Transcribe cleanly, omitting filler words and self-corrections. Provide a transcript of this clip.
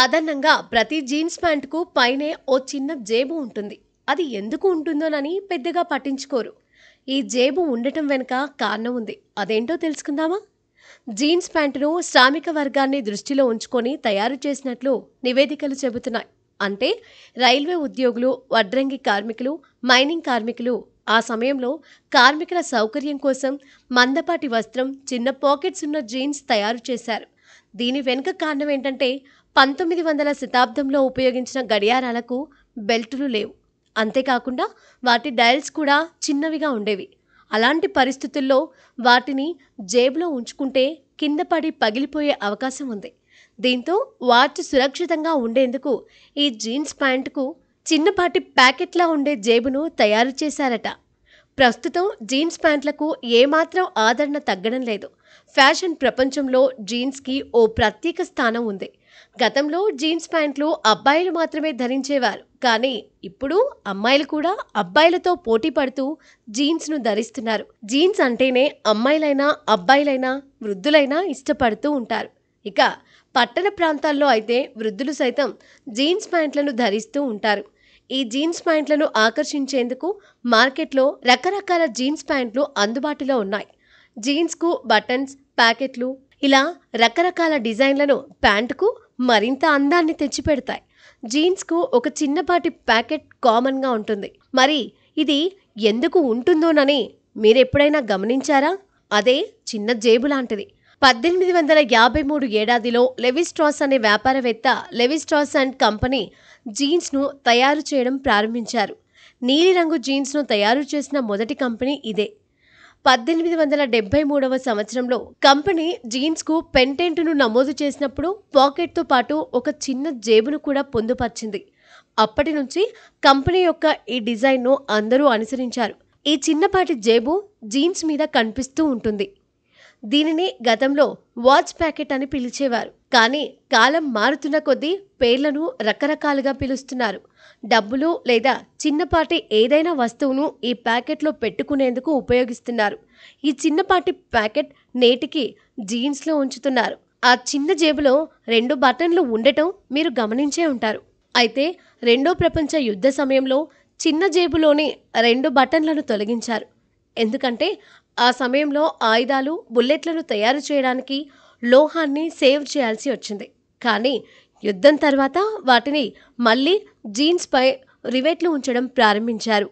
సాధారణంగా ప్రతి జీన్స్ ప్యాంటుకు పైనే ఓ చిన్న జేబు ఉంటుంది. అది ఎందుకు ఉంటుందోనని పెద్దగా పట్టించుకోరు. ఈ జేబు ఉండటం వెనుక కారణం ఉంది. అదేంటో తెలుసుకుందామా? జీన్స్ ప్యాంటును శ్రామిక వర్గాన్ని దృష్టిలో ఉంచుకొని తయారు చేసినట్లు నివేదికలు చెబుతున్నాయి. అంటే రైల్వే ఉద్యోగులు, వడ్రంగి కార్మికులు, మైనింగ్ కార్మికులు ఆ సమయంలో కార్మికుల సౌకర్యం కోసం మందపాటి వస్త్రం, చిన్న పాకెట్స్ ఉన్న జీన్స్ తయారు చేశారు. దీని వెనుక కారణం ఏంటంటే 1900 శతాబ్దంలో ఉపయోగించిన గడియారాలకు బెల్టులు లేవు. అంతేకాకుండా వాటి డయల్స్ కూడా చిన్నవిగా ఉండేవి. అలాంటి పరిస్థితుల్లో వాటిని జేబులో ఉంచుకుంటే కింద పడి పగిలిపోయే అవకాశం ఉంది. దీంతో వాచ్ సురక్షితంగా ఉండేందుకు ఈ జీన్స్ ప్యాంటుకు చిన్నపాటి ప్యాకెట్లా ఉండే జేబును తయారు చేశారట. ప్రస్తుతం జీన్స్ ప్యాంట్లకు ఏమాత్రం ఆదరణ తగ్గడం లేదు. ఫ్యాషన్ ప్రపంచంలో జీన్స్కి ఓ ప్రత్యేక స్థానం ఉంది. గతంలో జీన్స్ ప్యాంట్లు అబ్బాయిలు మాత్రమే ధరించేవారు. కానీ ఇప్పుడు అమ్మాయిలు కూడా అబ్బాయిలతో పోటీ పడుతూ జీన్స్ను ధరిస్తున్నారు. జీన్స్ అంటేనే అమ్మాయిలైనా అబ్బాయిలైనా వృద్ధులైనా ఇష్టపడుతూ ఉంటారు. ఇక పట్టణ ప్రాంతాల్లో అయితే వృద్ధులు సైతం జీన్స్ ప్యాంట్లను ధరిస్తూ ఉంటారు. ఈ జీన్స్ ప్యాంట్లను ఆకర్షించేందుకు మార్కెట్లో రకరకాల జీన్స్ ప్యాంట్లు అందుబాటులో ఉన్నాయి. జీన్స్కు బటన్స్, ప్యాకెట్లు ఇలా రకరకాల డిజైన్లను ప్యాంటుకు మరింత అందాన్ని తెచ్చిపెడతాయి. జీన్స్కు ఒక చిన్నపాటి ప్యాకెట్ కామన్గా ఉంటుంది. మరి ఇది ఎందుకు ఉంటుందోనని మీరెప్పుడైనా గమనించారా? అదే చిన్న జేబు లాంటిది. 1853 ఏడాదిలో లెవి స్ట్రాస్ అనే వ్యాపారవేత్త లెవి స్ట్రాస్ అండ్ కంపెనీ జీన్స్ను తయారు చేయడం ప్రారంభించారు. నీలిరంగు జీన్స్ను తయారు చేసిన మొదటి కంపెనీ ఇదే. 1873వ సంవత్సరంలో కంపెనీ జీన్స్కు పెంటెంట్ను నమోదు చేసినప్పుడు పాకెట్తో పాటు ఒక చిన్న జేబును కూడా పొందుపరిచింది. అప్పటి నుంచి కంపెనీ యొక్క ఈ డిజైన్ను అందరూ అనుసరించారు. ఈ చిన్నపాటి జేబు జీన్స్ మీద కనిపిస్తూ ఉంటుంది. దీనిని గతంలో వాచ్ ప్యాకెట్ అని పిలిచేవారు. కానీ కాలం మారుతున్న కొద్దీ పేర్లను రకరకాలుగా పిలుస్తున్నారు. డబ్బులు లేదా చిన్నపాటి ఏదైనా వస్తువును ఈ ప్యాకెట్లో పెట్టుకునేందుకు ఉపయోగిస్తున్నారు. ఈ చిన్నపాటి ప్యాకెట్ నేటికి జీన్స్లో ఉంచుతున్నారు. ఆ చిన్న జేబులో 2 బటన్లు ఉండటం మీరు గమనించే ఉంటారు. అయితే రెండో ప్రపంచ యుద్ధ సమయంలో చిన్న జేబులోని 2 బటన్లను తొలగించారు. ఎందుకంటే ఆ సమయంలో ఆయుధాలు, బుల్లెట్లను తయారు చేయడానికి లోహాన్ని సేవ్ చేయాల్సి వచ్చింది. కానీ యుద్ధం తర్వాత వాటిని మళ్ళీ జీన్స్పై రివెట్లు ఉంచడం ప్రారంభించారు.